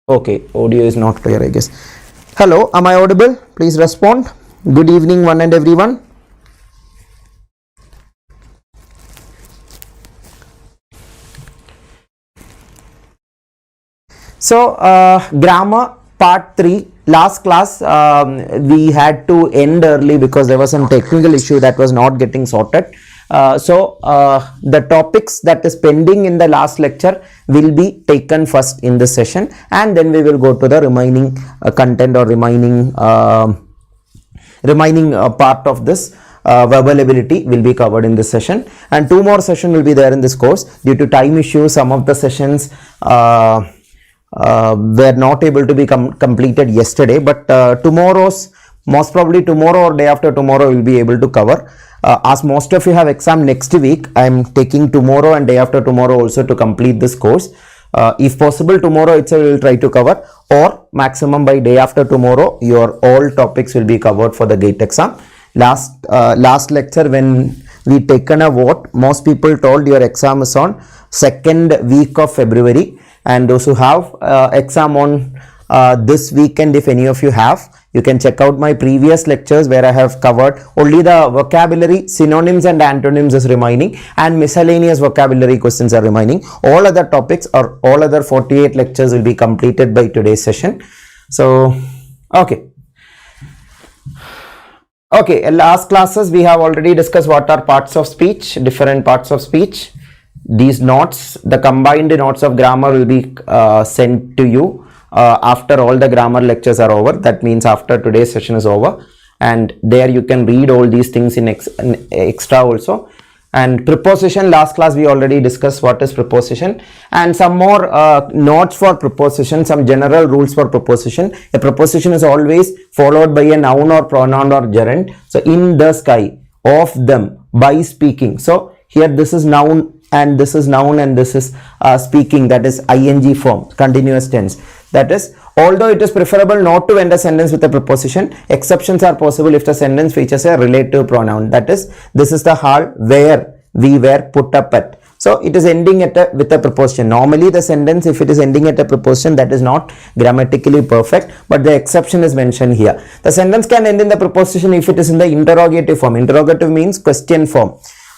Okay, audio is not clear, I guess. Hello, am I audible? Please respond. Good evening, one and everyone. So, grammar part 3. Last class we had to end early because there was some technical issue that was not getting sorted. The topics that is pending in the last lecture will be taken first in this session, and then we will go to the remaining content or remaining part of this. Verbal ability will be covered in this session, and 2 more sessions will be there in this course. Due to time issues, some of the sessions were not able to be completed yesterday, but most probably tomorrow or day after tomorrow we will be able to cover. As most of you have exam next week, I am taking tomorrow and day after tomorrow also to complete this course. If possible, tomorrow itself we will try to cover, or maximum by day after tomorrow your all topics will be covered for the GATE exam. Last lecture when we taken a vote, most people told your exam is on 2nd week of February, and those who have exam on this weekend, if any of you have, you can check out my previous lectures where I have covered only the vocabulary, synonyms and antonyms is remaining, and miscellaneous vocabulary questions are remaining. All other topics or all other 48 lectures will be completed by today's session. So, okay, last classes we have already discussed what are parts of speech, different parts of speech. These notes, the combined notes of grammar will be sent to you after all the grammar lectures are over. That means after today's session is over, and there you can read all these things in extra also. And preposition, last class we already discussed what is preposition, and some more notes for preposition, some general rules for preposition. A preposition is always followed by a noun or pronoun or gerund. So in the sky, of them, by speaking. So here this is noun and this is noun and this is speaking, that is ing form, continuous tense. That is, although it is preferable not to end a sentence with a preposition, exceptions are possible if the sentence features a relative pronoun. That is, this is the hall where we were put up at. So it is ending with a preposition. Normally the sentence, if it is ending at a preposition, that is not grammatically perfect, but the exception is mentioned here. The sentence can end in the preposition if it is in the interrogative form. Interrogative means question form.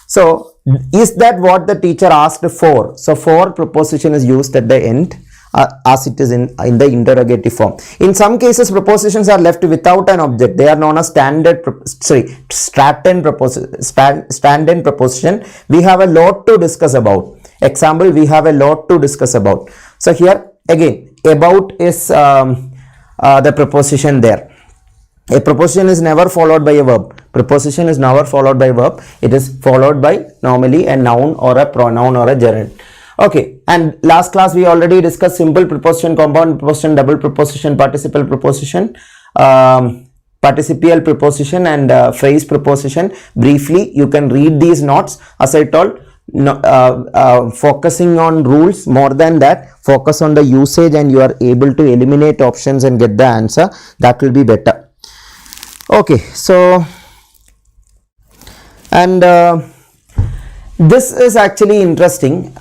So is that what the teacher asked for? So for preposition is used at the end as it is in the interrogative form. In some cases prepositions are left without an object. They are known as stand-in preposition. We have a lot to discuss about. Example, we have a lot to discuss about. So here again, about is the preposition there. A preposition is never followed by a verb. Preposition is never followed by a verb. It is followed by normally a noun or a pronoun or a gerund. Okay, and last class we already discussed simple preposition, compound preposition, double preposition, participle preposition, participial preposition, and phrase preposition. Briefly, you can read these notes. As I told, focusing on rules more than that, focus on the usage, and you are able to eliminate options and get the answer. That will be better. Okay, so and this is actually interesting.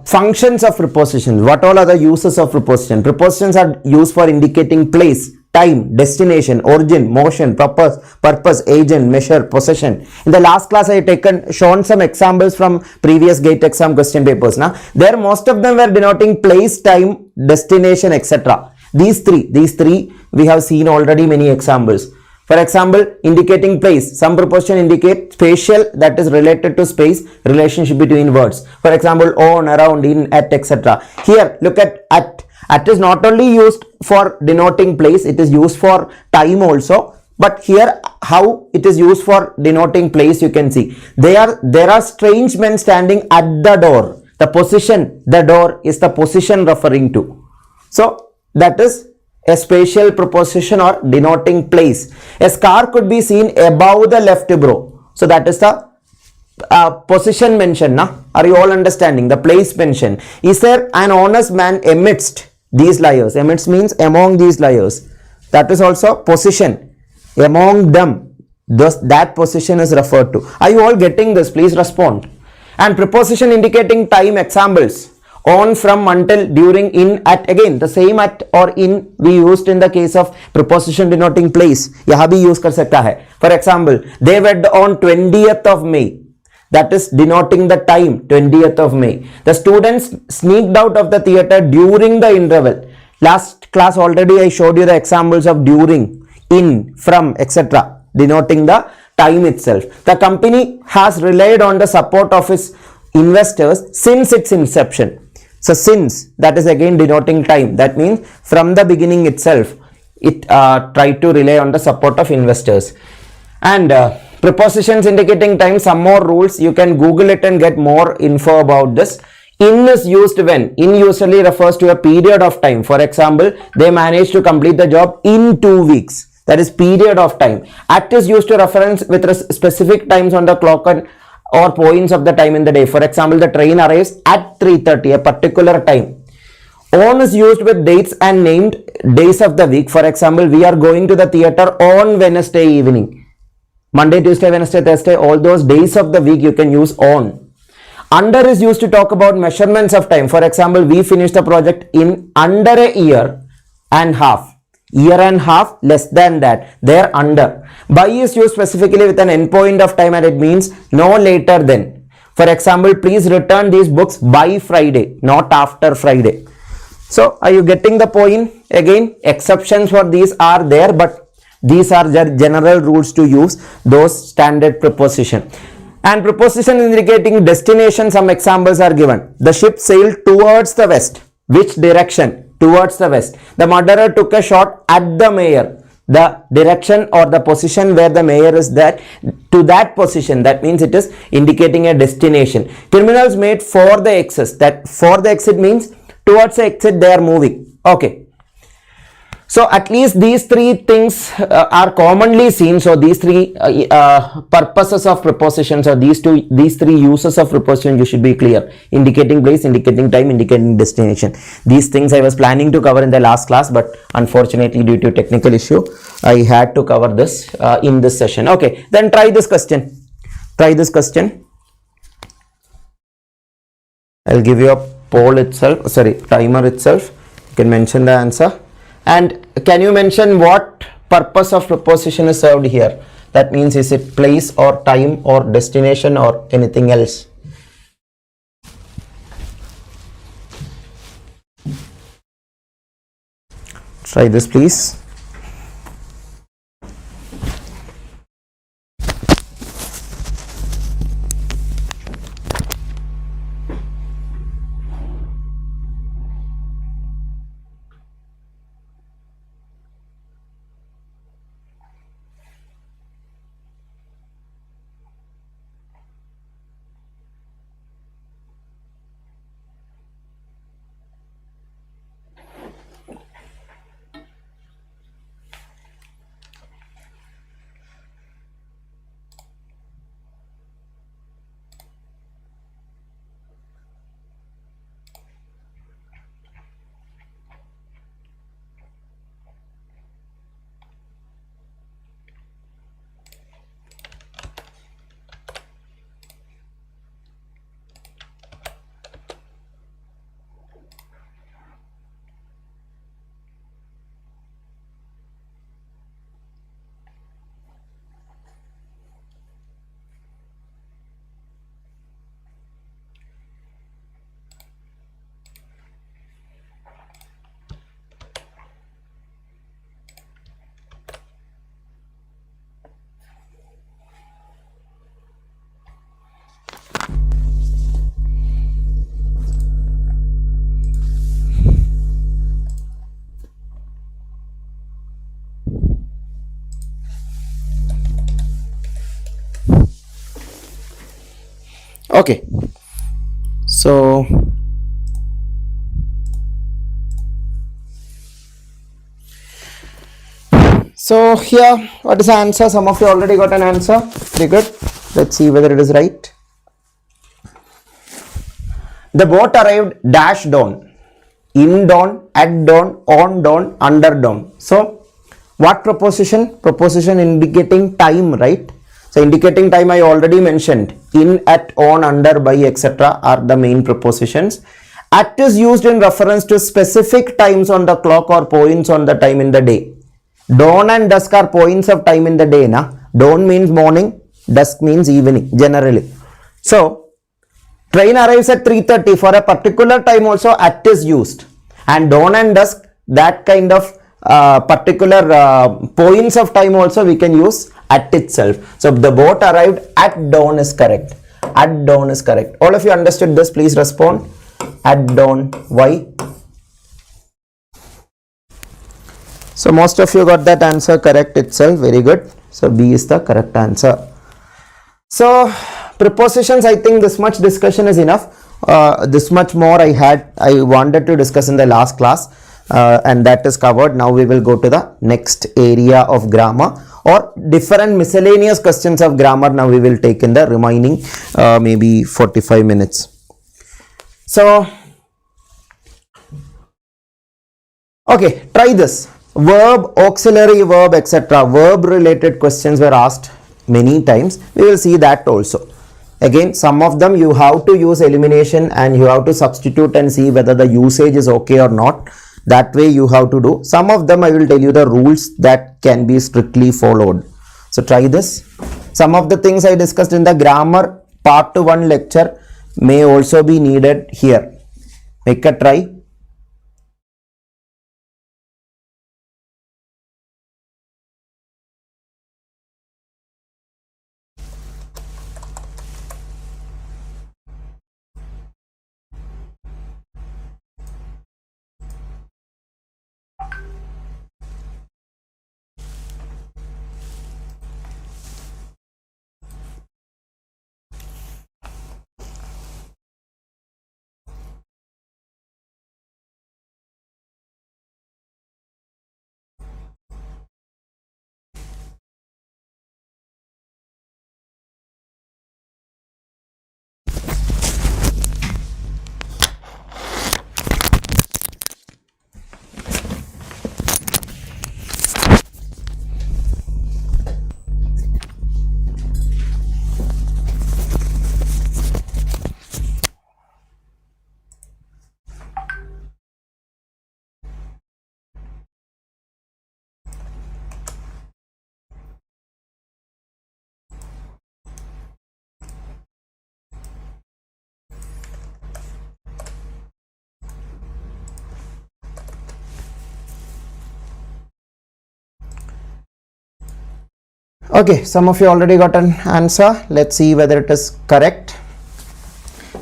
Functions of prepositions. What all are the uses of preposition? Prepositions are used for indicating place, time, destination, origin, motion, purpose, agent, measure, possession. In the last class I have shown some examples from previous GATE exam question papers. There most of them were denoting place, time, destination, etc. These three we have seen already many examples. For example, indicating place. Some preposition indicate spatial, that is related to space, relationship between words. For example, on, around, in, at, etc. Here, look at. At is not only used for denoting place, it is used for time also. But here, how it is used for denoting place, you can see. There are strange men standing at the door. The position, the door is the position referring to. So, that is a spatial preposition or denoting place. A scar could be seen above the left brow. So that is the position mentioned. Are you all understanding? The place mentioned. Is there an honest man amidst these liars? Amidst means among these liars. That is also position. Among them. Thus that position is referred to. Are you all getting this? Please respond. And preposition indicating time, examples. On, from, until, during, in, at. Again the same at or in we used in the case of preposition denoting place. यहाँ भी use कर सकता है. For example, they wed on 20th of May. That is denoting the time, 20th of May. The students sneaked out of the theater during the interval. Last class already I showed you the examples of during, in, from, etc. denoting the time itself. The company has relied on the support of its investors since its inception. So since, that is again denoting time. That means from the beginning itself, it tried to rely on the support of investors. And prepositions indicating time, some more rules. You can Google it and get more info about this. In is used when? In usually refers to a period of time. For example, they managed to complete the job in 2 weeks. That is period of time. At is used to reference with specific times on the clock or points of the time in the day. For example, the train arrives at 3:30, a particular time. On is used with dates and named days of the week. For example, we are going to the theater on Wednesday evening. Monday, Tuesday, Wednesday, Thursday, all those days of the week you can use on. Under is used to talk about measurements of time. For example, we finished the project in under a year and half. Year and half, less than that. There under. By is used specifically with an endpoint of time and it means no later than. For example, please return these books by Friday, not after Friday. So, are you getting the point? Again, exceptions for these are there, but these are general rules to use those standard preposition. And preposition indicating destination, some examples are given. The ship sailed towards the west. Which direction? Towards the west. The murderer took a shot at the mayor. The direction or the position where the mayor is, that to that position, that means it is indicating a destination. Criminals made for the exit. That for the exit means towards the exit they are moving. Okay. So at least these three things are commonly seen. So these three purposes of prepositions, or these three uses of preposition, you should be clear. Indicating place, indicating time, indicating destination. These things I was planning to cover in the last class, but unfortunately due to technical issue, I had to cover this in this session. Okay, then try this question. Try this question. I'll give you a poll itself, sorry, timer itself. You can mention the answer. And can you mention what purpose of preposition is served here? That means, is it place or time or destination or anything else? Try this, please. Okay, so here, what is the answer? Some of you already got an answer. Very good. Let's see whether it is right. The boat arrived dash dawn, in dawn, at dawn, on dawn, under dawn. So what preposition? Preposition indicating time, right? So indicating time I already mentioned. In, at, on, under, by, etc. are the main prepositions. At is used in reference to specific times on the clock or points on the time in the day. Dawn and dusk are points of time in the day. Na? Dawn means morning, dusk means evening generally. So, train arrives at 3:30. For a particular time also at is used. And dawn and dusk, that kind of particular points of time also we can use at itself. So, the boat arrived at dawn is correct. At dawn is correct. All of you understood this? Please respond. At dawn. Why? So, most of you got that answer correct itself. Very good. So, B is the correct answer. So, prepositions, I think this much discussion is enough. This much more I wanted to discuss in the last class, and that is covered. Now we will go to the next area of grammar, or different miscellaneous questions of grammar. Now we will take in the remaining maybe 45 minutes. So, okay, try this. Verb, auxiliary verb, etc. Verb related questions were asked many times. We will see that also. Again, some of them you have to use elimination and you have to substitute and see whether the usage is okay or not. That way you have to do. Some of them I will tell you the rules that can be strictly followed. So try this. Some of the things I discussed in the grammar part 1 lecture may also be needed here. Make a try. Okay, some of you already got an answer. Let's see whether it is correct.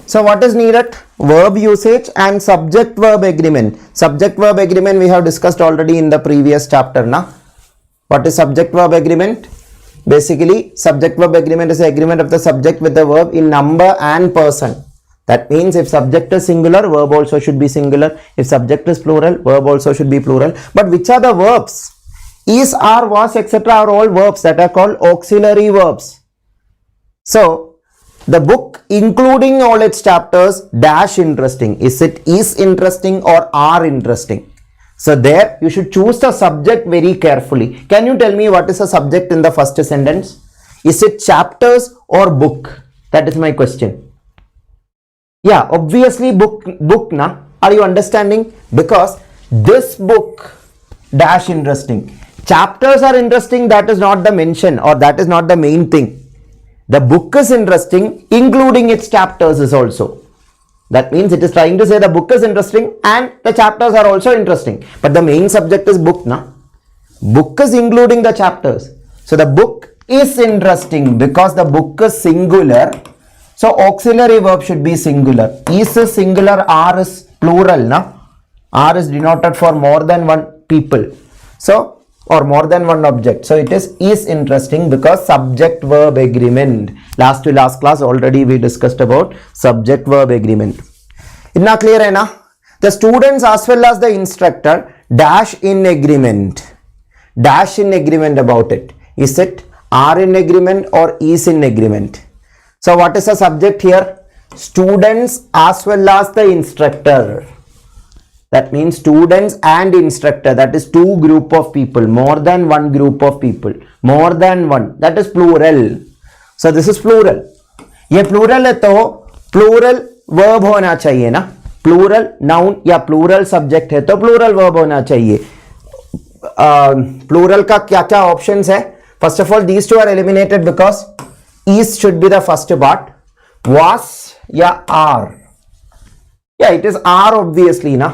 So what is needed? Verb usage and subject verb agreement. Subject verb agreement we have discussed already in the previous chapter. Na? What is subject verb agreement? Basically, subject verb agreement is the agreement of the subject with the verb in number and person. That means if subject is singular, verb also should be singular. If subject is plural, verb also should be plural. But which are the verbs? Is, are, was, etc. are all verbs that are called auxiliary verbs. So, the book including all its chapters dash interesting. Is it is interesting or are interesting? So, there you should choose the subject very carefully. Can you tell me what is the subject in the first sentence? Is it chapters or book? That is my question. Yeah, obviously book na. Are you understanding? Because this book dash interesting. Chapters are interesting, that is not the mention or that is not the main thing. The book is interesting, including its chapters is also. That means it is trying to say the book is interesting and the chapters are also interesting. But the main subject is book, na? Book is including the chapters. So the book is interesting because the book is singular. So auxiliary verb should be singular. Is singular, are is plural, na? Are is denoted for more than one people. So, or more than one object. So it is interesting because subject verb agreement. Last to last class already we discussed about subject verb agreement. Inna clear hai na? The students as well as the instructor dash in agreement. Dash in agreement about it. Is it are in agreement or is in agreement? So what is the subject here? Students as well as the instructor. That means students and instructor, that is two group of people, more than one group of people, more than one, that is plural. So this is plural. ये plural है तो plural verb होना चाहिए ना, plural noun या plural subject है तो plural verb होना चाहिए. प्लूरल का क्या क्या ऑप्शंस है? First of all these two are eliminated because is should be the first part. Was या are? Yeah, it is are obviously na.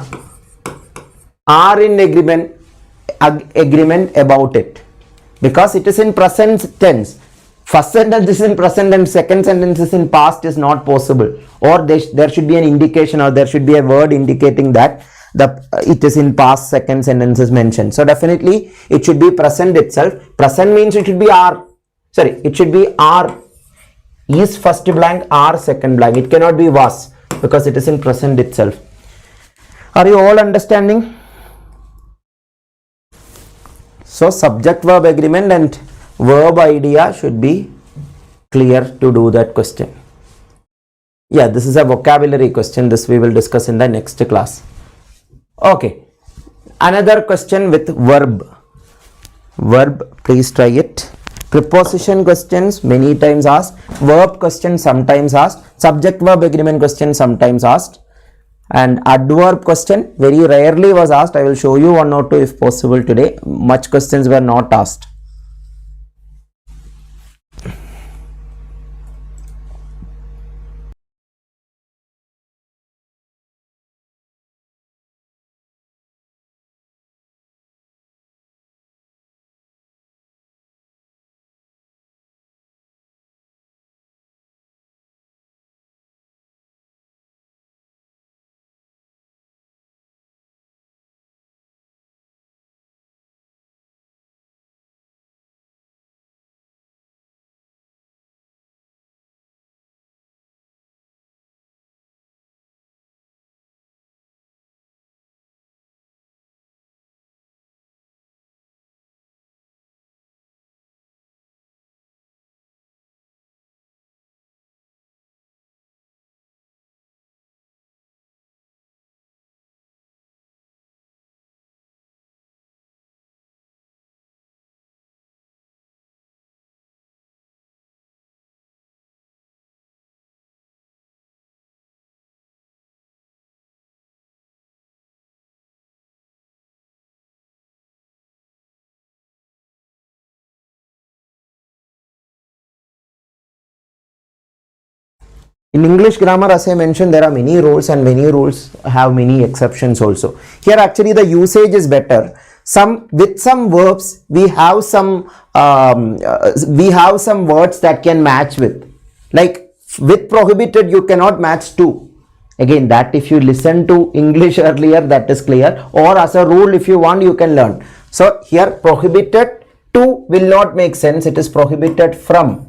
Are in agreement about it because it is in present tense. First sentence is in present and second sentence is in past is not possible, or there should be an indication, or there should be a word indicating that it is in past second sentence is mentioned. So definitely it should be present itself. Present means it should be are. Sorry, it should be are. Is first blank, are second blank. It cannot be was because it is in present itself. Are you all understanding? So subject verb agreement and verb idea should be clear to do that question. Yeah, this is a vocabulary question. This we will discuss in the next class. Okay, another question with verb. Verb, please try it. Preposition questions many times asked, verb questions sometimes asked, subject verb agreement question sometimes asked, and adverb question very rarely was asked. I will show you one or two if possible today. Much questions were not asked. In English grammar, as I mentioned, there are many rules and many rules have many exceptions also. Here actually the usage is better. With some verbs we have some words that can match with. Like with prohibited you cannot match to. Again, that if you listen to English earlier, that is clear, or as a rule if you want you can learn. So here prohibited to will not make sense. It is prohibited from,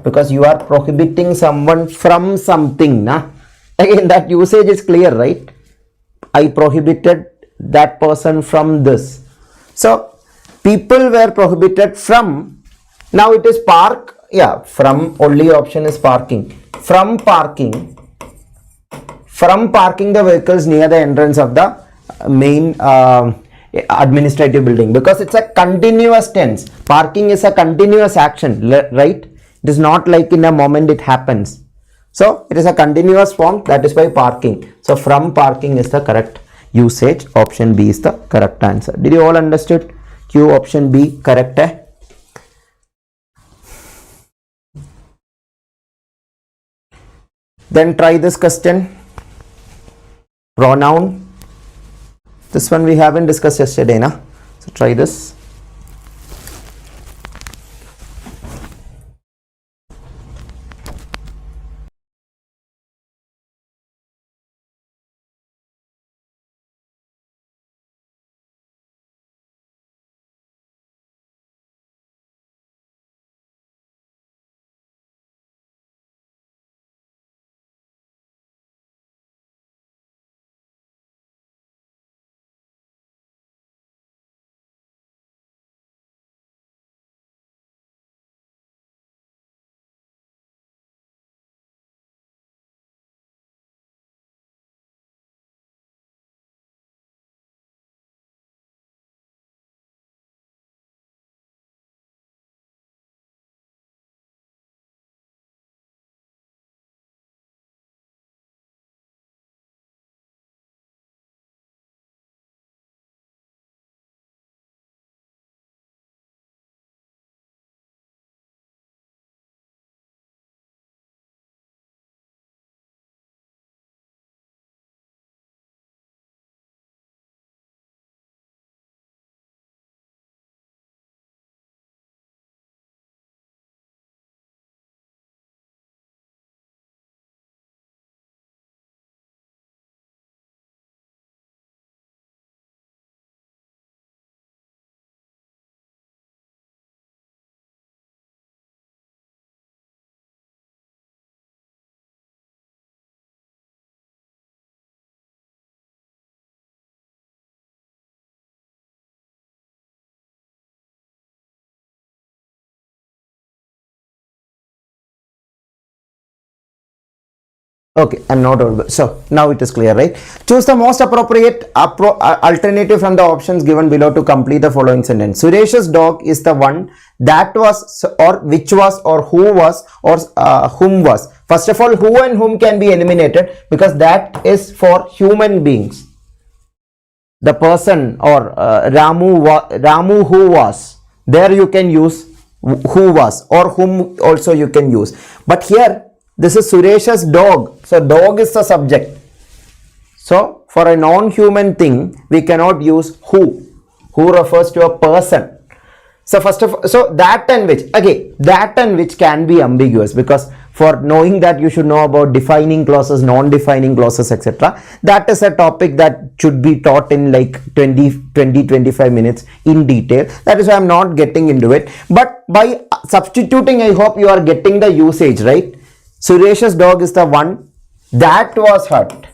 because you are prohibiting someone from something, na? Again, that usage is clear, right? I prohibited that person from this. So people were prohibited from. Now it is park. Yeah, from only option is parking. From parking the vehicles near the entrance of the main administrative building, because it's a continuous tense. Parking is a continuous action, right? It is not like in a moment it happens. So it is a continuous form, that is why parking. So from parking is the correct usage. Option B is the correct answer. Did you all understood? Q option B correct hai? Then try this question. Pronoun. This one we haven't discussed yesterday, na? So try this. Okay, I'm not audible. So now it is clear, right? Choose the most appropriate alternative from the options given below to complete the following sentence. Suresh's dog is the one that was, or which was, or who was, or whom was. First of all, who and whom can be eliminated because that is for human beings. The person, or Ramu who was, there you can use who was, or whom also you can use. But here this is Suresh's dog, so dog is the subject. So for a non-human thing we cannot use who refers to a person. So first of all, so that and which, again that and which can be ambiguous, because for knowing that you should know about defining clauses, non-defining clauses, etc. That is a topic that should be taught in like 20-25 minutes in detail. That is why I'm not getting into it. But by substituting, I hope you are getting the usage, right? Suresh's dog is the one that was hurt.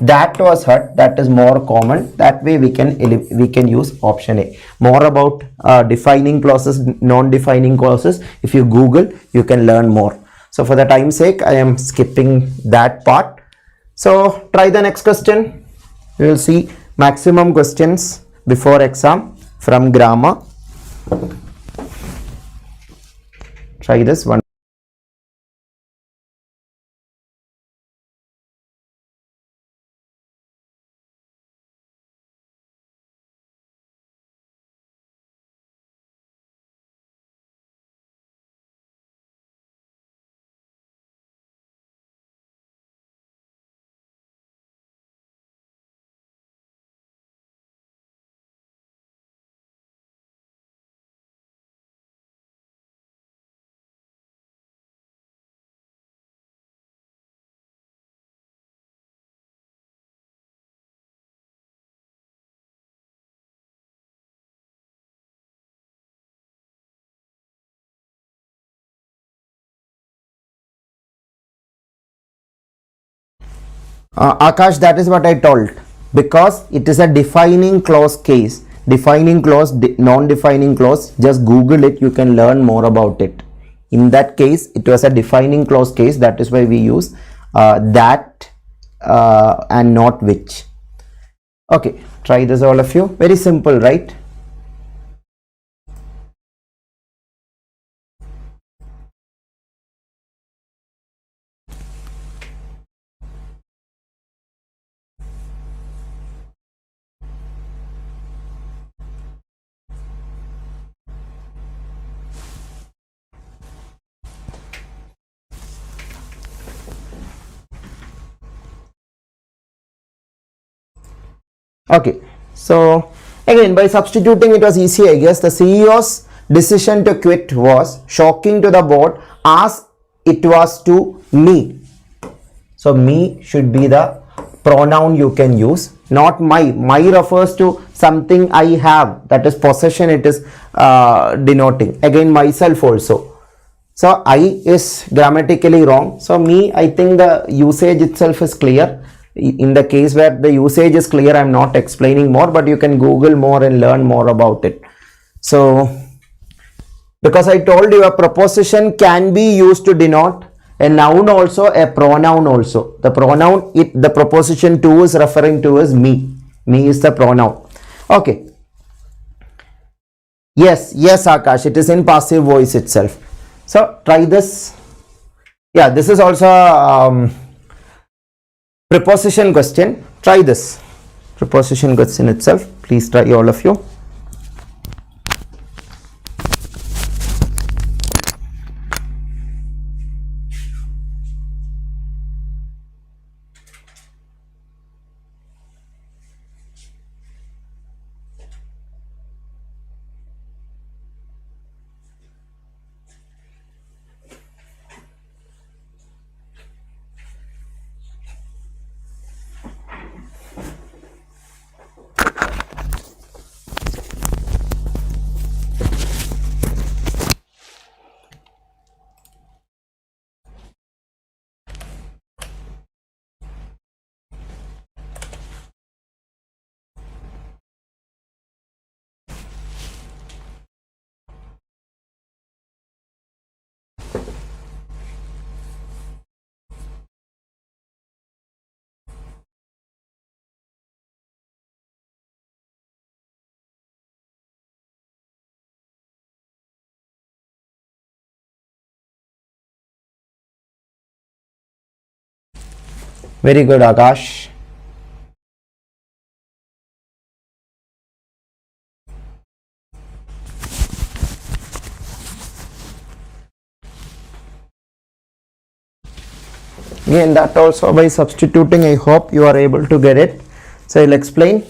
That was hurt. That is more common. That way we can use option A. More about defining clauses, non-defining clauses. If you Google, you can learn more. So for the time's sake, I am skipping that part. So try the next question. We will see maximum questions before exam from grammar. Try this one. Akash, that is what I told, because it is a defining clause case. Defining clause, non-defining clause, just Google it, you can learn more about it. In that case, it was a defining clause case. That is why we use that and not which. Okay, try this all of you. Very simple, right? Okay, so again by substituting it was easy, I guess. The CEO's decision to quit was shocking to the board as it was to me. So me should be the pronoun you can use, not my. My refers to something I have, that is possession it is denoting. Again myself also. So I is grammatically wrong. So me, I think the usage itself is clear. In the case where the usage is clear, I'm not explaining more, but you can Google more and learn more about it. So because I told you a preposition can be used to denote a noun also, a pronoun also. The pronoun the preposition to is referring to is me. Me is the pronoun. Okay. Yes, Akash, it is in passive voice itself. So try this. Yeah, this is also preposition question. Try this preposition question itself. Please try, all of you. Very good, Akash. Again, that also by substituting, I hope you are able to get it. So I'll explain.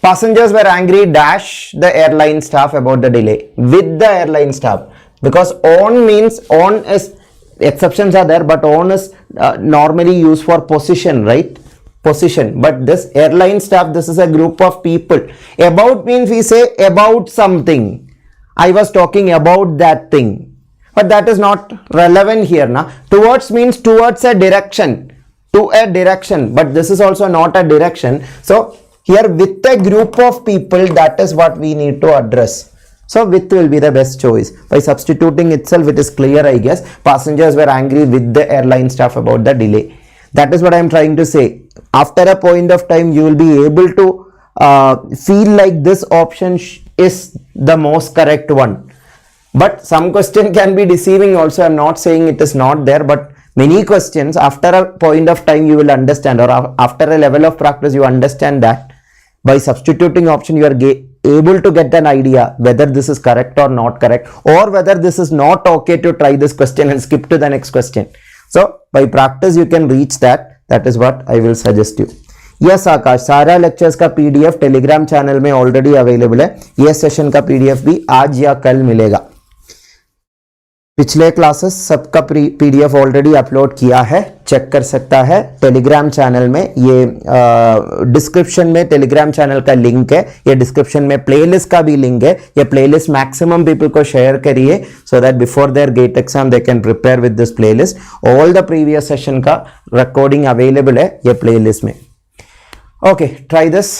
Passengers were angry dash the airline staff about the delay. With the airline staff, because on means, on is, exceptions are there, but on is normally used for position, right? Position. But this airline staff, this is a group of people. About means we say about something. I was talking about that thing. But that is not relevant here. Na? Towards means towards a direction. To a direction. But this is also not a direction. So here with a group of people, that is what we need to address. So with will be the best choice. By substituting itself, it is clear, I guess. Passengers were angry with the airline staff about the delay. That is what I am trying to say. After a point of time, you will be able to feel like this option is the most correct one. But some question can be deceiving also. I am not saying it is not there, but many questions after a point of time you will understand, or after a level of practice you understand that by substituting option you are able to get an idea whether this is correct or not correct, or whether this is not okay to try this question and skip to the next question. So by practice you can reach that. That is what I will suggest you. Yes आकाश, सारा lectures का PDF Telegram channel में already available है. ये session का PDF भी आज या कल मिलेगा. पिछले क्लासेस सबका पीडीएफ ऑलरेडी अपलोड किया है, चेक कर सकता है टेलीग्राम चैनल में. ये डिस्क्रिप्शन में टेलीग्राम चैनल का लिंक है. ये डिस्क्रिप्शन में प्लेलिस्ट का भी लिंक है. ये प्लेलिस्ट मैक्सिमम पीपल को शेयर करिए so that before their get exam they can prepare with this playlist. All the previous session का रिकॉर्डिंग अवेलेबल है ये प्लेलिस्ट में. Okay, try this.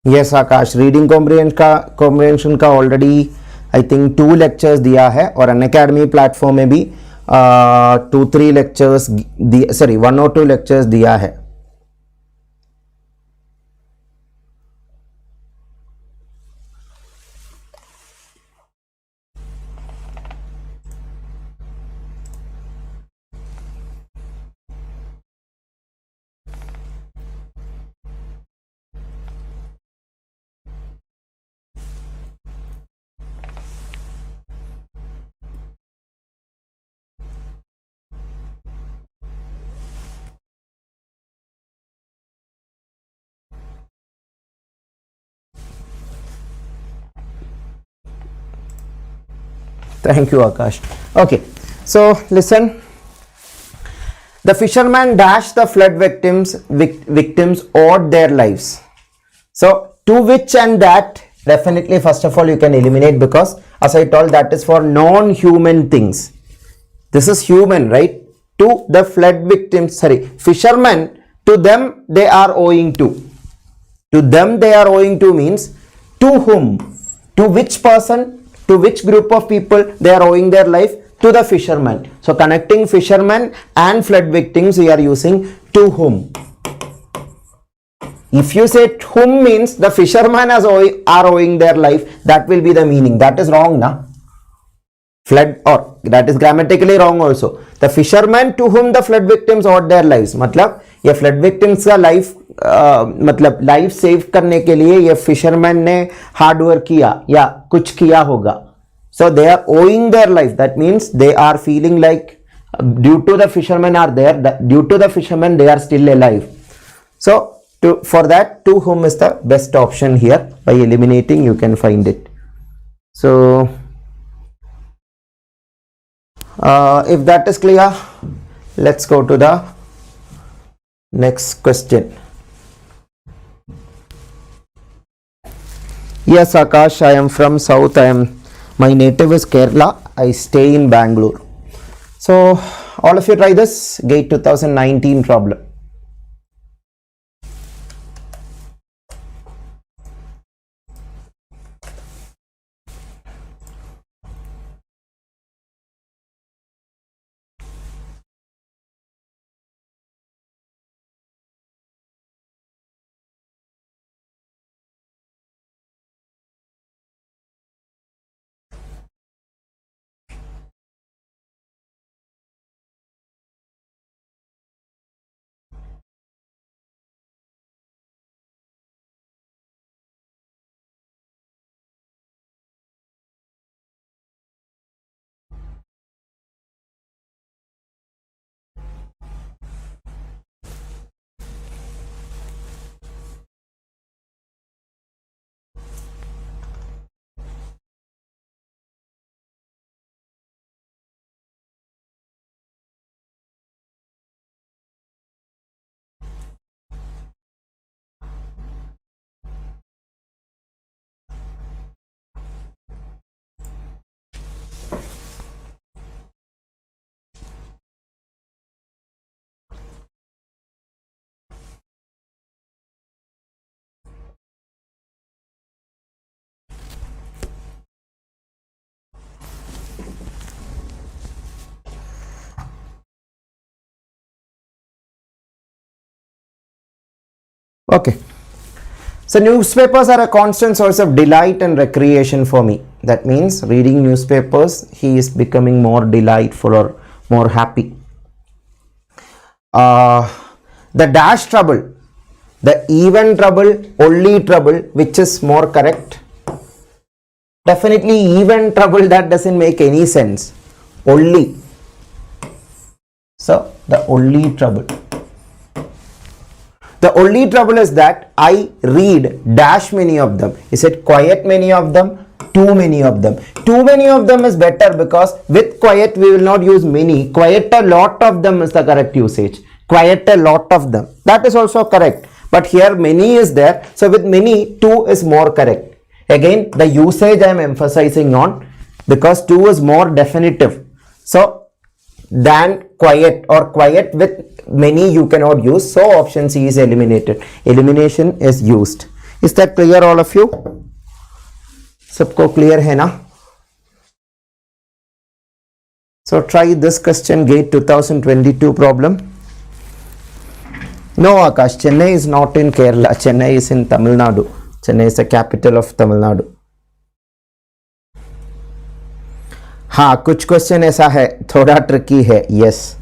Yes Akash, reading comprehension का ऑलरेडी आई थिंक 2 लेक्चर्स दिया है, और अनअकैडमी प्लेटफॉर्म में भी 2-3 लेक्चर्स 1 और 2 लेक्चर्स दिया है. Thank you, Akash. Okay, so listen. The fisherman dashed the flood victims owed their lives. So to which and that, definitely first of all you can eliminate, because as I told, that is for non-human things. This is human, right? To the flood victims, fishermen, to them they are owing to. To them they are owing to means to whom? To which person? To which group of people they are owing their life? To the fishermen. So connecting fishermen and flood victims, we are using to whom. If you say whom means the fishermen are owing their life, that will be the meaning. That is wrong, na? Flood, or that is grammatically wrong also. The fishermen to whom the flood victims owed their lives. मतलब ये flood victims का life मतलब life save करने के लिए ये fisherman ने hard work किया या कुछ किया होगा. So they are owing their life. That means they are feeling like due to the fisherman are there, due to the fisherman they are still alive. So for that to whom is the best option here. By eliminating you can find it. So if that is clear, let's go to the next question. Yes, Akash, I am from South. My native is Kerala. I stay in Bangalore. So, all of you try this GATE 2019 problem. Okay. So newspapers are a constant source of delight and recreation for me. That means reading newspapers, he is becoming more delightful or more happy. The dash trouble, the even trouble, only trouble, which is more correct? Definitely even trouble, that doesn't make any sense. Only. So the only trouble. The only trouble is that I read dash many of them. Is it quite many of them? Too many of them. Too many of them is better because with quite we will not use many. Quite a lot of them is the correct usage. Quite a lot of them. That is also correct. But here many is there. So with many, two is more correct. Again, the usage I am emphasizing on because two is more definitive. So than quiet or quiet with many you cannot use, so option C is eliminated. Elimination is used. Is that clear all of you? Sabko clear hai na? So try this question, GATE 2022 problem. No Akash, Chennai is not in Kerala. Chennai is in Tamil Nadu. Chennai is the capital of Tamil Nadu. हाँ, कुछ question ऐसा है, थोड़ा tricky है. Yes.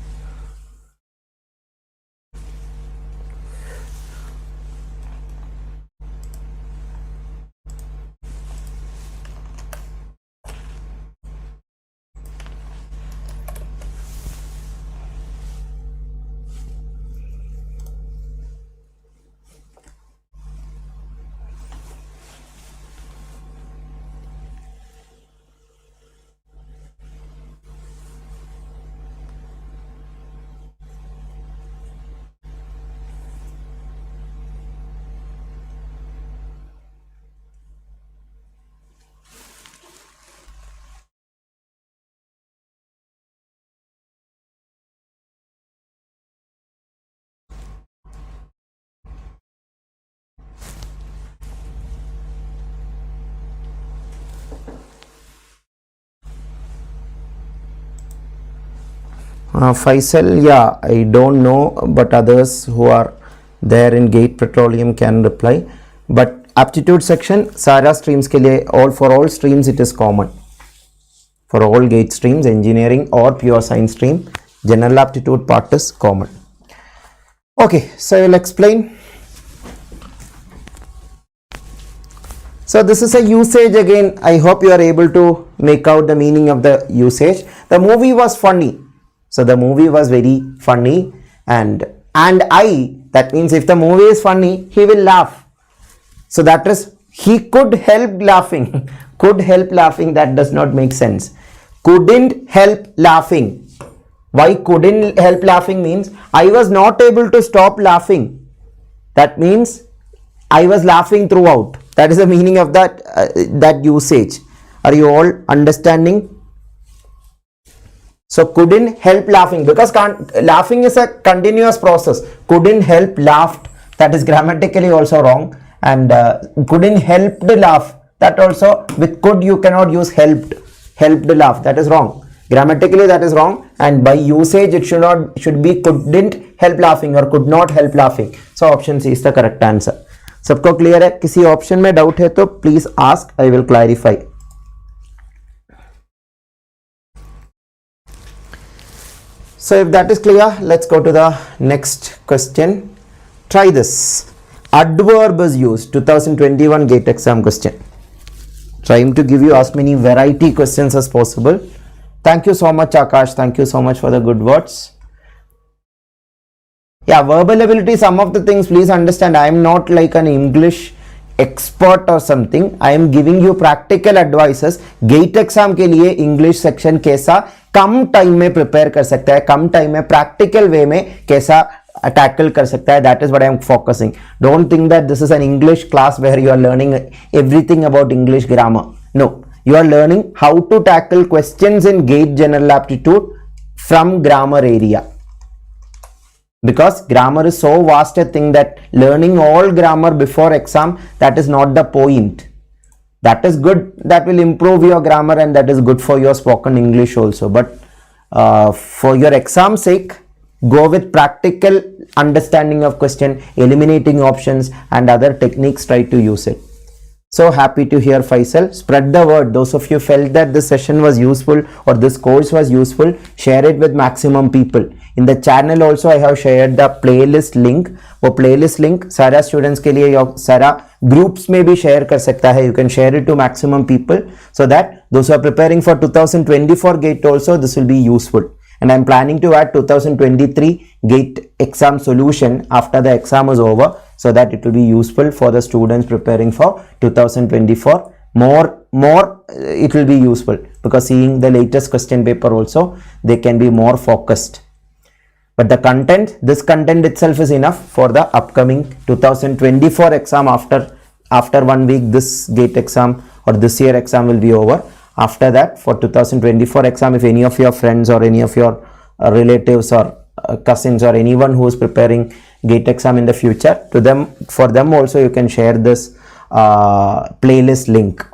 Faisal, yeah, I don't know, but others who are there in GATE Petroleum can reply. But aptitude section, सारा streams के लिए, all for all streams it is common. For all GATE streams, engineering or pure science stream, general aptitude part is common. Okay, so I will explain. So this is a usage again. I hope you are able to make out the meaning of the usage. The movie was funny. So the movie was very funny and I, that means if the movie is funny, he will laugh. So that is, he could help laughing. Could help laughing, that does not make sense. Couldn't help laughing. Why couldn't help laughing means I was not able to stop laughing. That means I was laughing throughout. That is the meaning of that usage. Are you all understanding? So couldn't help laughing, because laughing is a continuous process. Couldn't help laughed, that is grammatically also wrong. And couldn't help to laugh, that also with could you cannot use helped laugh, that is wrong. Grammatically that is wrong, and by usage it should be couldn't help laughing or could not help laughing. So option C is the correct answer. सबको clear है? किसी option में doubt है तो please ask, I will clarify. So if that is clear, let's go to the next question. Try this. Adverb is used, 2021 GATE exam question. Trying to give you as many variety questions as possible. Thank you so much, Akash. Thank you so much for the good words. Yeah, verbal ability, some of the things, please understand, I am not like an English expert or something. I am giving you practical advices. GATE exam के लिए English section कैसा कम time में prepare कर सकता है, कम time में practical way में कैसा टैकल कर सकता है, that is what I am focusing. Don't think that this is an English class where you are learning everything about English grammar. No, you are learning how to tackle questions in GATE General Aptitude from grammar area. Because grammar is so vast a thing that learning all grammar before exam, that is not the point. That is good, that will improve your grammar and that is good for your spoken English also. But for your exam sake, go with practical understanding of question, eliminating options and other techniques, try to use it. So happy to hear, Faisal. Spread the word. Those of you felt that this session was useful or this course was useful, share it with maximum people. In the channel also I have shared the playlist link. वो playlist link सारा students के लिए या सारा groups में भी share कर सकता है. You can share it to maximum people so that those who are preparing for 2024 GATE also, this will be useful. And I am planning to add 2023 GATE exam solution after the exam is over, so that it will be useful for the students preparing for 2024. More it will be useful, because seeing the latest question paper also, they can be more focused. But the content, this content itself is enough for the upcoming 2024 exam. After 1 week, this GATE exam or this year exam will be over. After that, for 2024 exam, if any of your friends or any of your relatives or cousins or anyone who is preparing GATE exam in the future, for them also you can share this playlist link.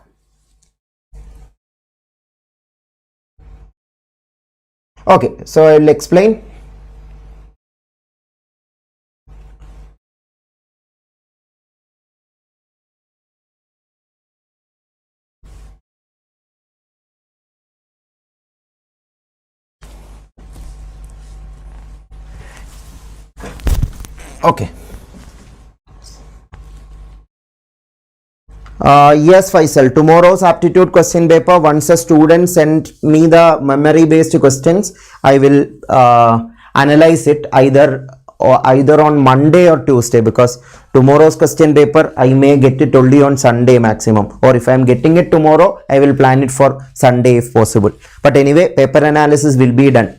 Okay, so I will explain. Okay. Yes, Faisal, tomorrow's aptitude question paper, once a student send me the memory based questions, I will analyze it either on Monday or Tuesday, because tomorrow's question paper I may get it only on Sunday maximum, or if I am getting it tomorrow, I will plan it for Sunday if possible. But anyway, paper analysis will be done.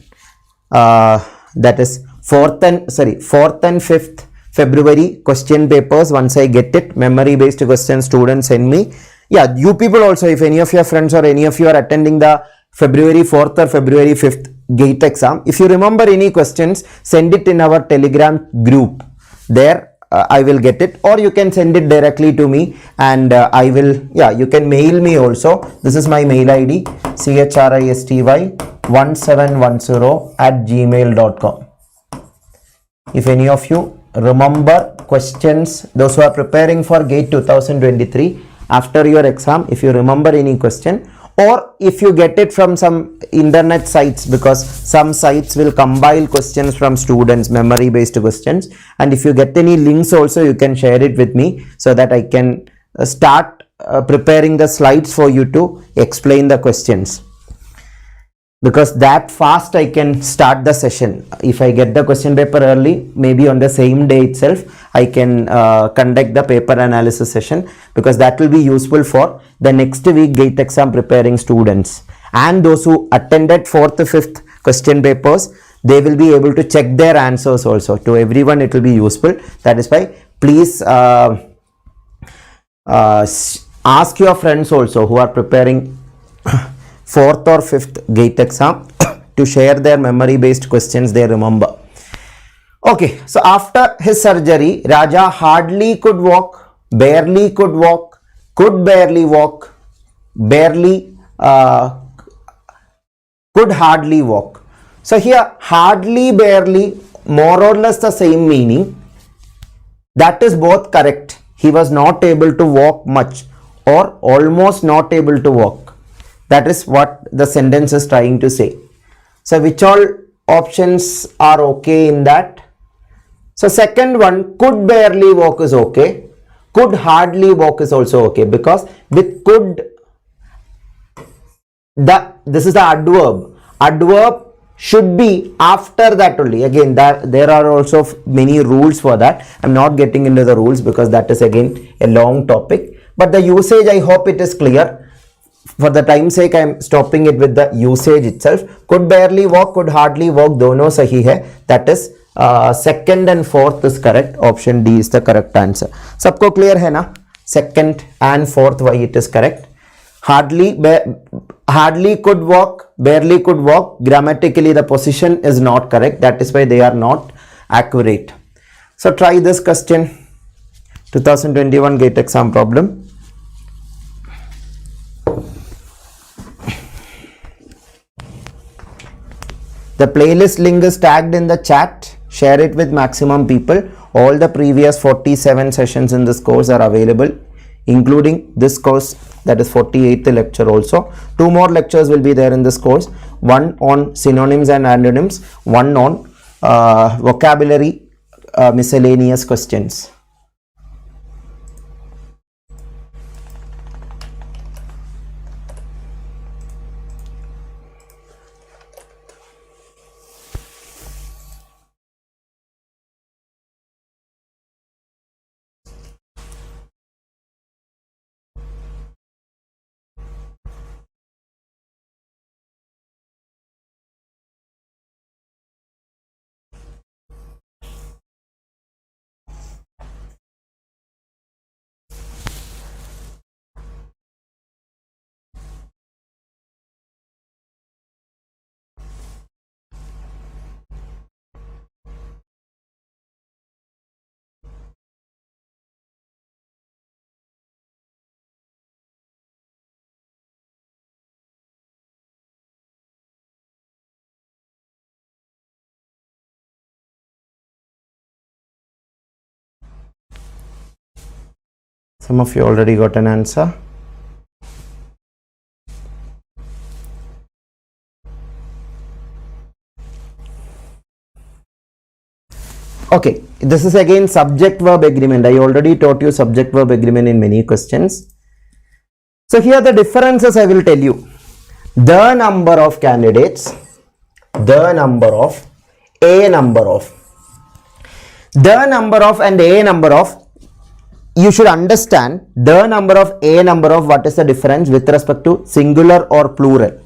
That is 4th and 5th February question papers. Once I get it, memory based questions, students send me. Yeah, you people also, if any of your friends or any of you are attending the February 4th or February 5th GATE exam, if you remember any questions, send it in our Telegram group. There I will get it, or you can send it directly to me, and I will, yeah, you can mail me also. This is my mail ID, christy1710@gmail.com. If any of you remember questions, those who are preparing for GATE 2023 after your exam, if you remember any question, or if you get it from some internet sites, because some sites will compile questions from students, memory based questions, and if you get any links also, you can share it with me so that I can start preparing the slides for you to explain the questions. Because that fast I can start the session. If I get the question paper early, maybe on the same day itself, I can conduct the paper analysis session, because that will be useful for the next week GATE exam preparing students. And those who attended 4th, 5th question papers, they will be able to check their answers also. To everyone it will be useful. That is why please ask your friends also who are preparing 4th or 5th GATE exam to share their memory based questions they remember. Okay, so after his surgery, Raja hardly could walk, barely could walk, could barely walk, barely could hardly walk. So here hardly, barely, more or less the same meaning. That is both correct. He was not able to walk much or almost not able to walk. That is what the sentence is trying to say. So which all options are okay in that? So second one, could barely walk is okay. Could hardly walk is also okay, because with could, this is the adverb. Adverb should be after that only. Again, there are also many rules for that. I'm not getting into the rules because that is again a long topic. But the usage, I hope it is clear. For the time's sake, I'm stopping it with the usage itself. Could barely walk, could hardly walk, dono sahi hai. That is second and fourth is correct. Option D is the correct answer. Sabko clear hai na? Second and fourth, why it is correct. Hardly could walk, barely could walk. Grammatically, the position is not correct. That is why they are not accurate. So try this question. 2021 GATE exam problem. The playlist link is tagged in the chat. Share it with maximum people. All the previous 47 sessions in this course are available, including this course, that is 48th lecture also. 2 more lectures will be there in this course. One on synonyms and antonyms, one on vocabulary miscellaneous questions. Some of you already got an answer. Okay, this is again subject verb agreement. I already taught you subject verb agreement in many questions. So here the differences I will tell you. The number of candidates, the number of, a number of, the number of and a number of. You should understand the number of, a number of, what is the difference with respect to singular or plural.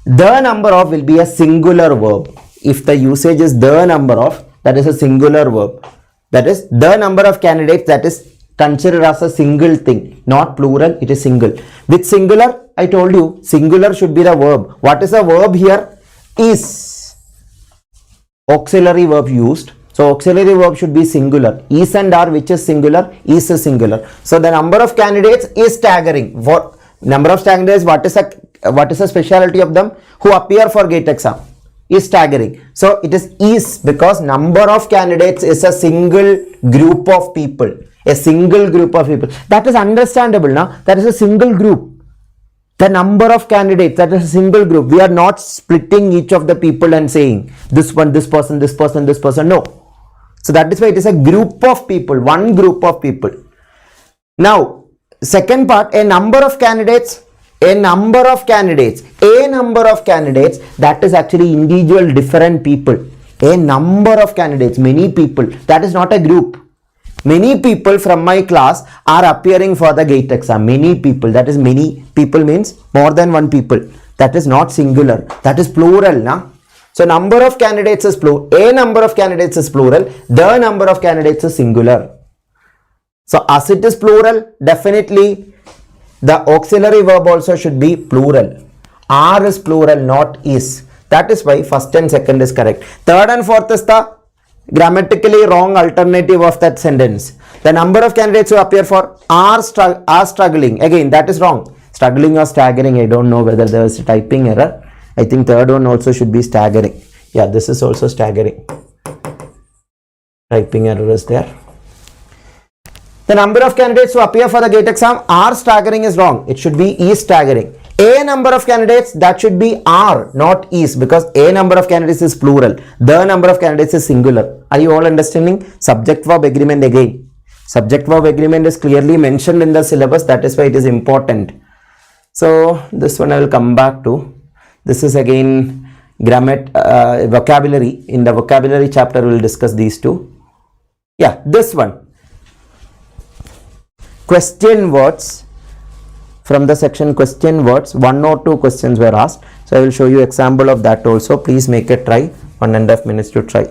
The number of will be a singular verb. If the usage is the number of, that is a singular verb. That is the number of candidates, that is considered as a single thing, not plural, it is single. With singular, I told you, singular should be the verb. What is the verb here? Is. Auxiliary verb used. So auxiliary verb should be singular. Is and are, which is singular? Is singular. So the number of candidates is staggering. For number of candidates, what is a speciality of them? Who appear for GATE exam is staggering. So it is because number of candidates is a single group of people. A single group of people. That is understandable now. That is a single group. The number of candidates, that is a single group. We are not splitting each of the people and saying this one, this person, this person, this person. No. So that is why it is a group of people, one group of people. Now, second part, a number of candidates, that is actually individual different people. A number of candidates, many people, that is not a group. Many people from my class are appearing for the GATE exam. Many people, that is many people means more than one people. That is not singular, that is plural. Na? So number of candidates is plural, a number of candidates is plural, the number of candidates is singular. So as it is plural, definitely the auxiliary verb also should be plural. Are is plural, not is. That is why first and second is correct. Third and fourth is the grammatically wrong alternative of that sentence. The number of candidates who appear for are struggling. Again, that is wrong. Struggling or staggering, I don't know whether there is a typing error. I think third one also should be staggering. Yeah, this is also staggering. Typing error is there. The number of candidates who appear for the GATE exam are staggering is wrong. It should be is staggering. A number of candidates, that should be are, not is, because a number of candidates is plural. The number of candidates is singular. Are you all understanding? Subject verb agreement again. Subject verb agreement is clearly mentioned in the syllabus. That is why it is important. So this one I will come back to. This is again vocabulary. In the vocabulary chapter we will discuss these two. Yeah, this one. Question words. From the section question words, 1 or 2 questions were asked. So I will show you example of that also. Please make a try. 1.5 minutes to try.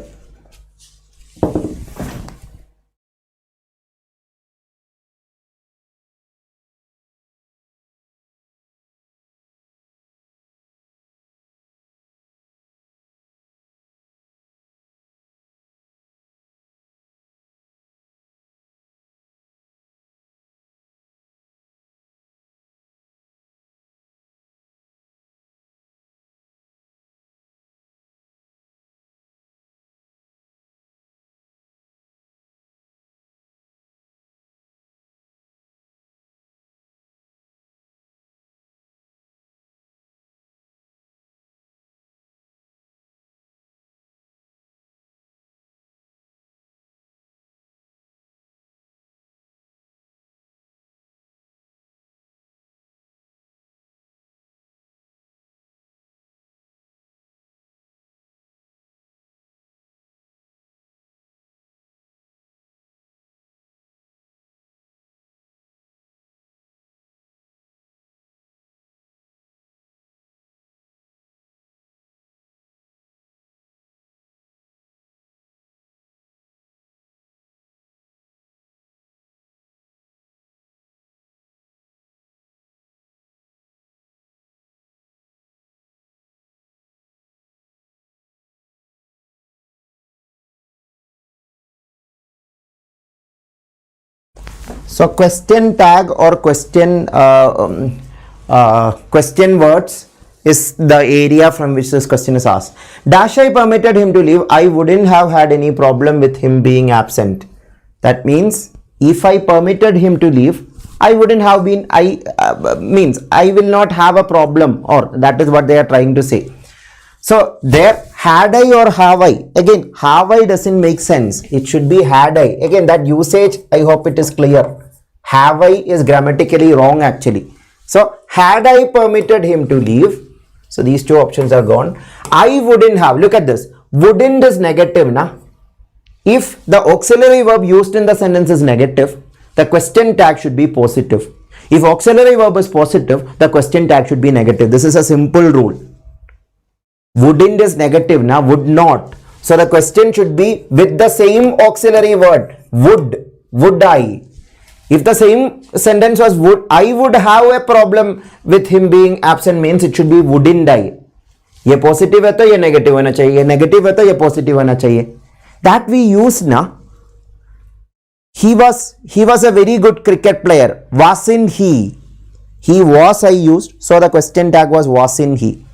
So question tag or question words is the area from which this question is asked. Dash I permitted him to leave, I wouldn't have had any problem with him being absent. That means if I permitted him to leave, I wouldn't have been, means I will not have a problem, or that is what they are trying to say. So there, had I or have I, again have I doesn't make sense. It should be had I. Again, that usage, I hope it is clear. Have I is grammatically wrong actually. So had I permitted him to leave, so these two options are gone. I wouldn't have, look at this, wouldn't is negative na. If the auxiliary verb used in the sentence is negative, the question tag should be positive. If auxiliary verb is positive, the question tag should be negative. This is a simple rule. Wouldn't is negative na, would not. So the question should be with the same auxiliary word, would I. If the same sentence was would, I would have a problem with him being absent, means it should be wouldn't I. ये positive है तो ये negative होना चाहिए, negative है तो ये positive होना चाहिए. That we use na. He was a very good cricket player. Wasn't he? He was I used, so the question tag was wasn't he.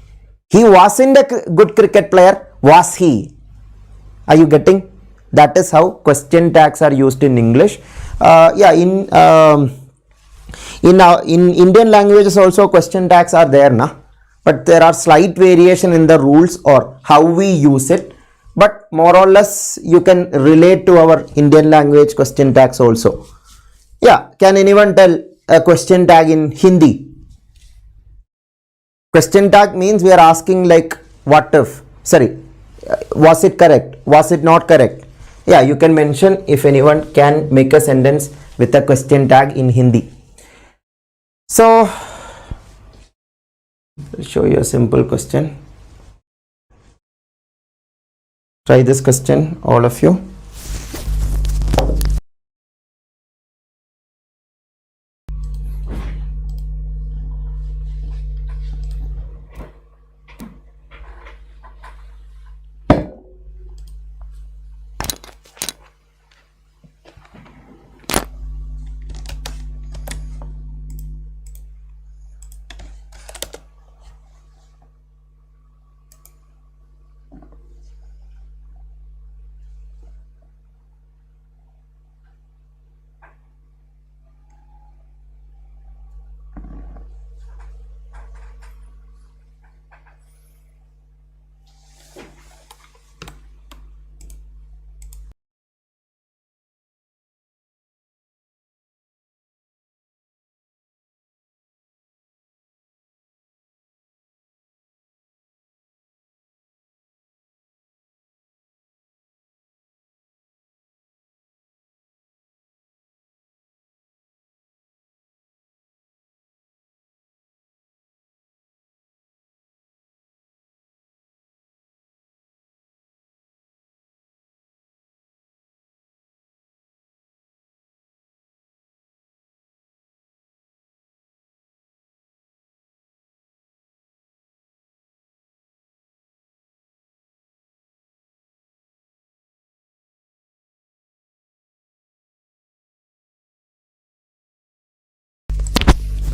He wasn't a good cricket player, was he? Are you getting? That is how question tags are used in English. In Indian languages also question tags are there na, but there are slight variation in the rules or how we use it, but more or less you can relate to our Indian language question tags also. Yeah, can anyone tell a question tag in Hindi? Question tag means we are asking like what if, sorry, was it correct, was it not correct? Yeah, you can mention if anyone can make a sentence with a question tag in Hindi. So, I'll show you a simple question. Try this question, all of you.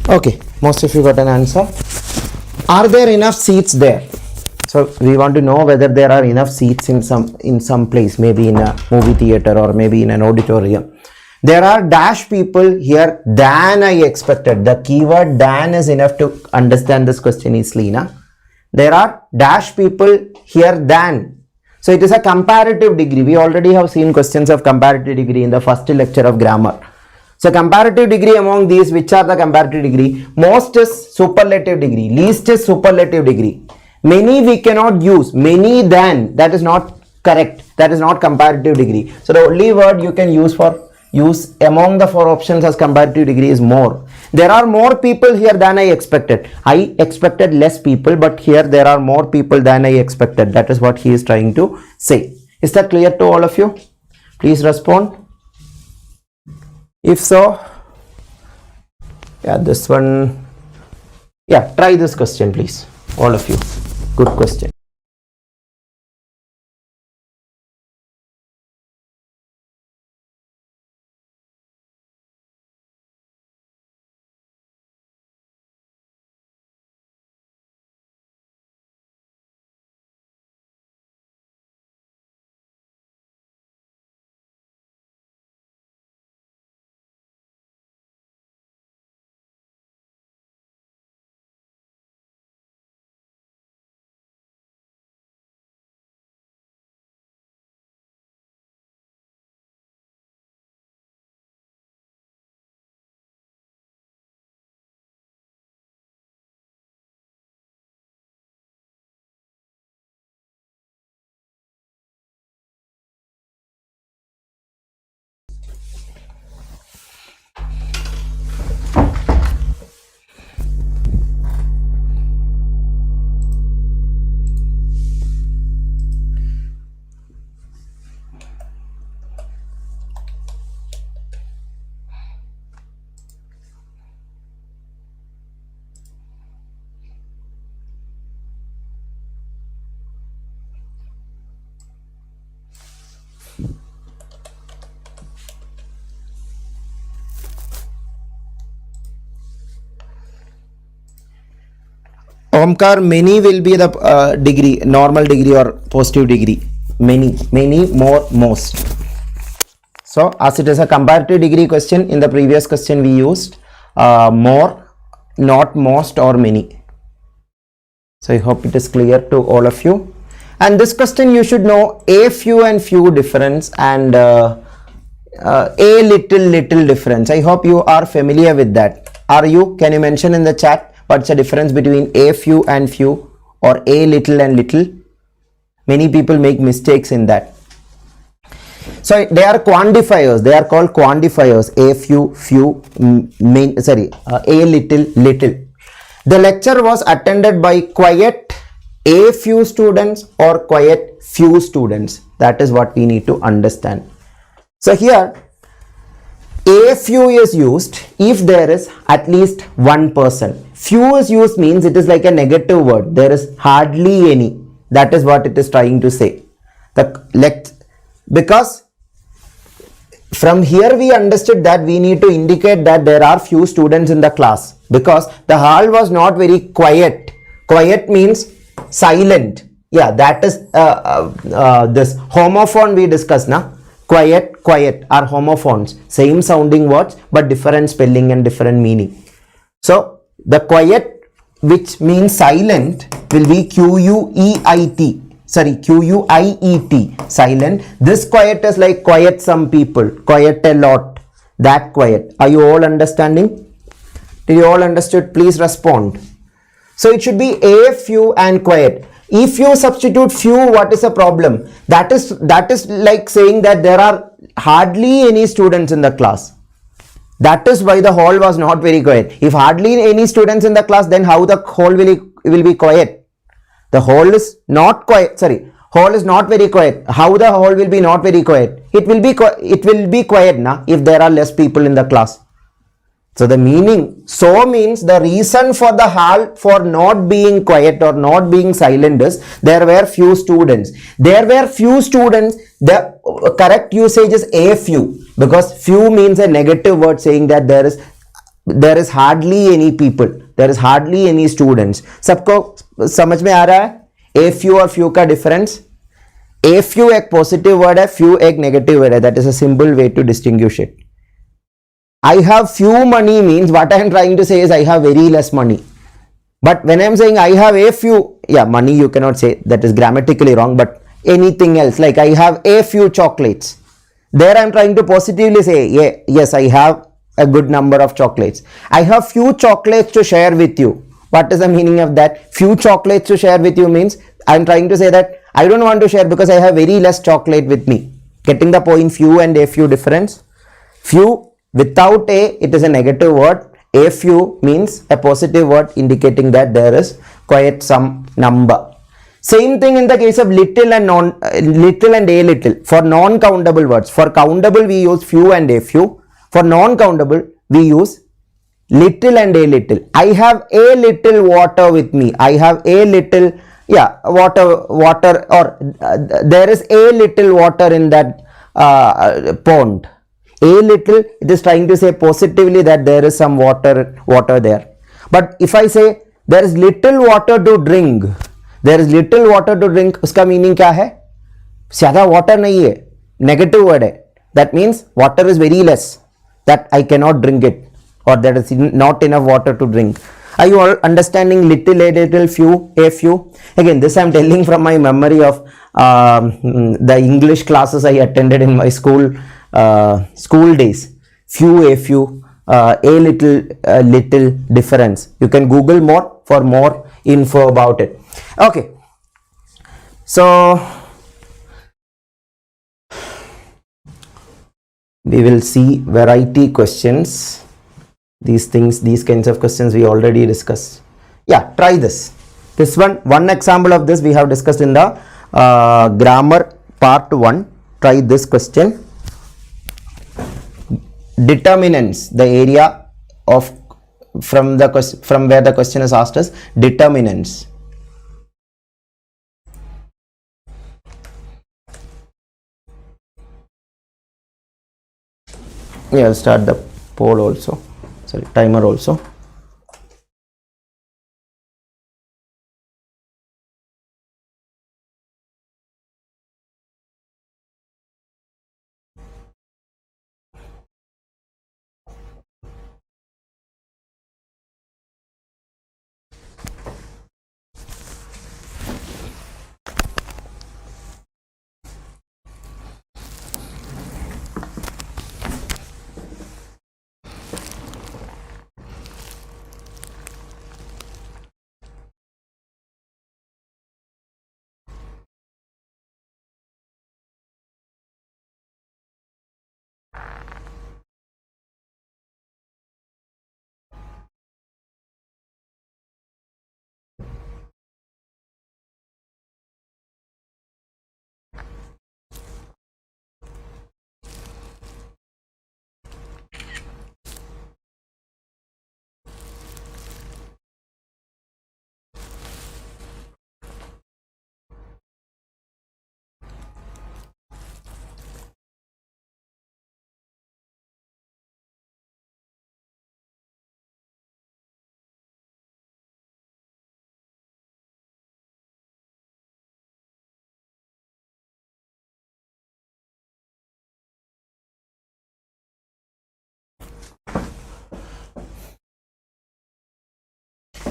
Okay, most of you got an answer. Are there enough seats there? So we want to know whether there are enough seats in some place, maybe in a movie theater or maybe in an auditorium. There are dash people here than I expected. The keyword than is enough to understand this question easily. Na? There are dash people here than. So it is a comparative degree. We already have seen questions of comparative degree in the first lecture of grammar. So comparative degree among these, which are the comparative degree? Most is superlative degree, least is superlative degree. Many we cannot use, many than, that is not correct, that is not comparative degree. So the only word you can use among the four options as comparative degree is more. There are more people here than I expected. I expected less people, but here there are more people than I expected. That is what he is trying to say. Is that clear to all of you? Please respond. If so, yeah, this one, yeah, try this question please, all of you. Good question. Omkar, many will be the degree, normal degree or positive degree. Many, more, most. So as it is a comparative degree question, in the previous question we used more, not most or many. So I hope it is clear to all of you. And this question you should know a few and few difference and a little difference. I hope you are familiar with that. Are you? Can you mention in the chat what's the difference between a few and few or a little and little? Many people make mistakes in that. So they are quantifiers. They are called quantifiers. A few, a little. The lecture was attended by quiet a few students or quiet few students. That is what we need to understand. So here a few is used if there is at least one person. Few is used means it is like a negative word. There is hardly any. That is what it is trying to say. Because from here we understood that we need to indicate that there are few students in the class, because the hall was not very quiet. Quiet means silent. Yeah, that is this homophone we discussed now. Quiet are homophones, same sounding words but different spelling and different meaning. So the quiet, which means silent, will be Q-U-E-I-T. Silent. This quiet is like quiet some people, quiet a lot, that quiet. Are you all understanding? Did you all understood? Please respond. So it should be a few and quiet. If you substitute few, what is the problem? That is like saying that there are hardly any students in the class. That is why the hall was not very quiet. If hardly any students in the class, then how the hall will be quiet? The hall is not quiet. Hall is not very quiet. How the hall will be not very quiet? It will be quiet na, if there are less people in the class. So the meaning, so means the reason for the hall for not being quiet or not being silent is there were few students. There were few students. The correct usage is a few, because few means a negative word saying that there is there is hardly any people, there is hardly any students. सबको समझ में आ रहा है? A few और few का difference? A few एक positive word है, few एक negative word है. That is a simple way to distinguish it. I have few money means what I am trying to say is I have very less money. But when I am saying I have a few, yeah, money you cannot say, that is grammatically wrong, but anything else, like I have a few chocolates. There I am trying to positively say, yeah, yes, I have a good number of chocolates. I have few chocolates to share with you. What is the meaning of that? Few chocolates to share with you means I am trying to say that I don't want to share because I have very less chocolate with me. Getting the point? Few and a few difference. Few without a, it is a negative word. A few means a positive word indicating that there is quite some number. Same thing in the case of little and little and a little for non-countable words. For countable we use few and a few. For non-countable we use little and a little. I have a little water with me. I have a little, yeah, water or there is a little water in that pond. A little, it is trying to say positively that there is some water there. But if I say there is little water to drink, there is little water to drink, उसका meaning क्या है? ज़्यादा water नहीं है, negative word है. That means water is very less, that I cannot drink it, or there is not enough water to drink. Are you all understanding? Little, a little, few, a few? Again, this I am telling from my memory of the English classes I attended in my school days. Few, a few, a little, little difference. You can Google more for more info about it. Okay, so we will see variety questions. These things, these kinds of questions we already discussed. Yeah, try this. This one example of this we have discussed in the grammar part 1. Try this question. Determinants, the area of from where the question is asked is determinants. Yeah, I'll start the poll also. Sorry, timer also.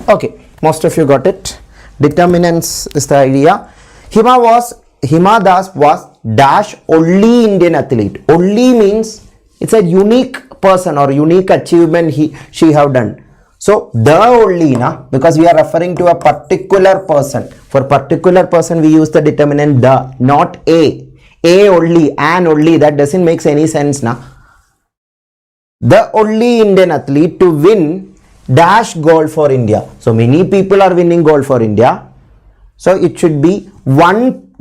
Okay, most of you got it. Determinants is the idea. Hima Das was dash only Indian athlete. Only means it's a unique person or unique achievement she have done. So the only because we are referring to a particular person. For particular person we use the determinant the, not a. A only, an only, that doesn't make any sense now. The only Indian athlete to win dash gold for India. So many people are winning gold for India. So it should be one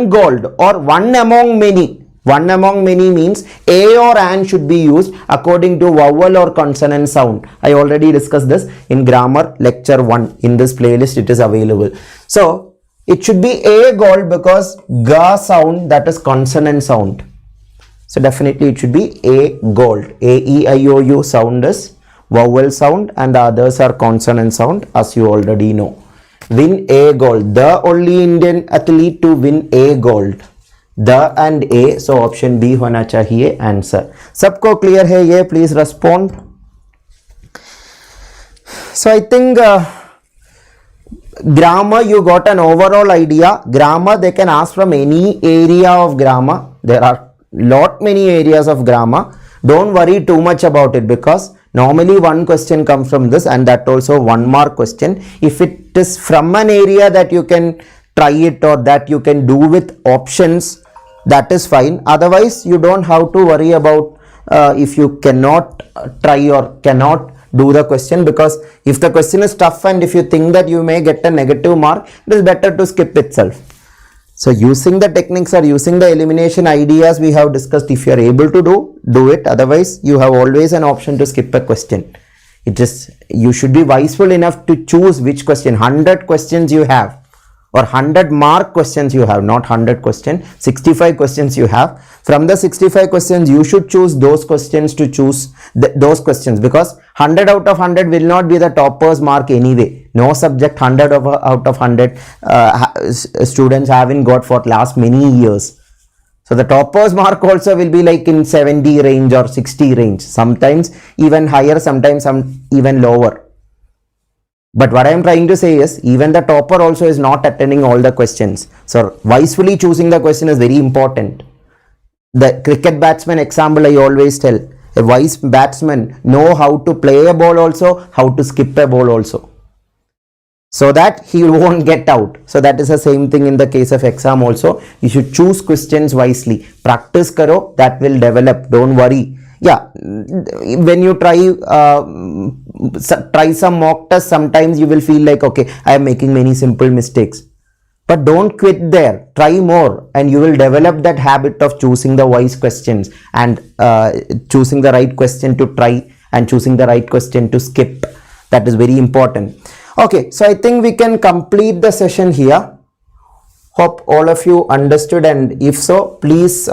gold or one among many. One among many means a or an should be used according to vowel or consonant sound. I already discussed this in grammar lecture 1. In this playlist it is available. So it should be a gold because ga sound, that is consonant sound. So definitely it should be a gold. A, E, I, O, U sound is vowel sound and the others are consonant sound, as you already know. Win a gold. The only Indian athlete to win a gold. The and a, so option B होना चाहिए answer. सबको clear है ये? Please respond. So I think grammar, you got an overall idea. Grammar, they can ask from any area of grammar. There are many areas of grammar. Don't worry too much about it, because normally one question comes from this, and that also 1 mark question. If it is from an area that you can try it or that you can do with options, that is fine. Otherwise, you don't have to worry about if you cannot try or cannot do the question, because if the question is tough and if you think that you may get a negative mark, it is better to skip itself. So using the techniques or using the elimination ideas we have discussed, if you are able to do it. Otherwise, you have always an option to skip a question. It is, you should be wiseful enough to choose which question. 100 questions you have, or 100 mark questions you have, not 100 questions, 65 questions you have. From the 65 questions, you should choose those questions to choose those questions, because 100 out of 100 will not be the topper's mark anyway. No subject 100 out of 100 students haven't got for last many years. So the topper's mark also will be like in 70 range or 60 range, sometimes even higher, sometimes even lower. But what I am trying to say is, even the topper also is not attending all the questions. So wisely choosing the question is very important. The cricket batsman example I always tell, a wise batsman know how to play a ball also, how to skip a ball also, so that he won't get out. So that is the same thing in the case of exam also. You should choose questions wisely. Practice karo, that will develop. Don't worry. Yeah, when you try some mock test, sometimes you will feel like, okay, I am making many simple mistakes. But don't quit there. Try more, and you will develop that habit of choosing the wise questions and choosing the right question to try and choosing the right question to skip. That is very important. Okay, so I think we can complete the session here. Hope all of you understood, and if so, please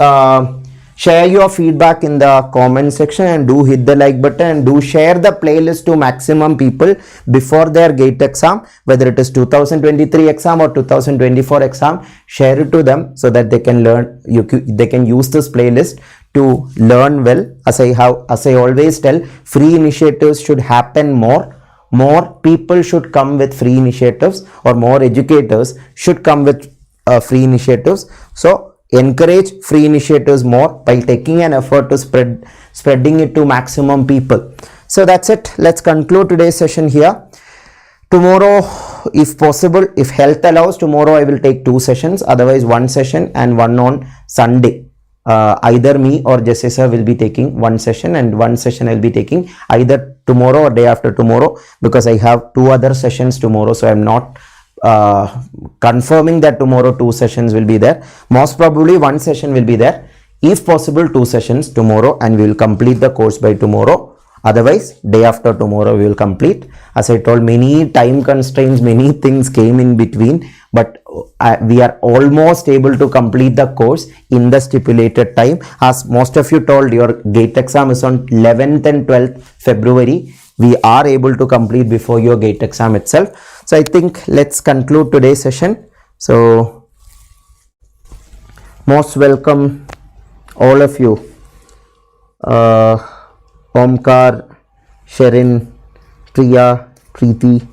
share your feedback in the comment section, and do hit the like button, and do share the playlist to maximum people before their GATE exam, whether it is 2023 exam or 2024 exam. Share it to them so that they can learn. They can use this playlist to learn well. As I always tell, free initiatives should happen more. More people should come with free initiatives, or more educators should come with free initiatives. So encourage free initiatives more by taking an effort to spreading it to maximum people. So that's it. Let's conclude today's session here. Tomorrow, if possible, if health allows, tomorrow I will take 2 sessions. Otherwise, 1 session and 1 on Sunday. Either me or Jesse sir will be taking 1 session, and 1 session I will be taking either tomorrow or day after tomorrow, because I have 2 other sessions tomorrow. So I am not confirming that tomorrow 2 sessions will be there. Most probably 1 session will be there. If possible, 2 sessions tomorrow, and we will complete the course by tomorrow. Otherwise, day after tomorrow we will complete. As I told, many time constraints, many things came in between, but we are almost able to complete the course in the stipulated time. As most of you told, your GATE exam is on 11th and 12th February. We are able to complete before your GATE exam itself. So I think let's conclude today's session. So most welcome all of you. Omkar, Sherin, Priya, Preeti.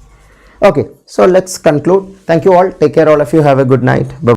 Okay, so let's conclude. Thank you all. Take care all of you. Have a good night. Bye.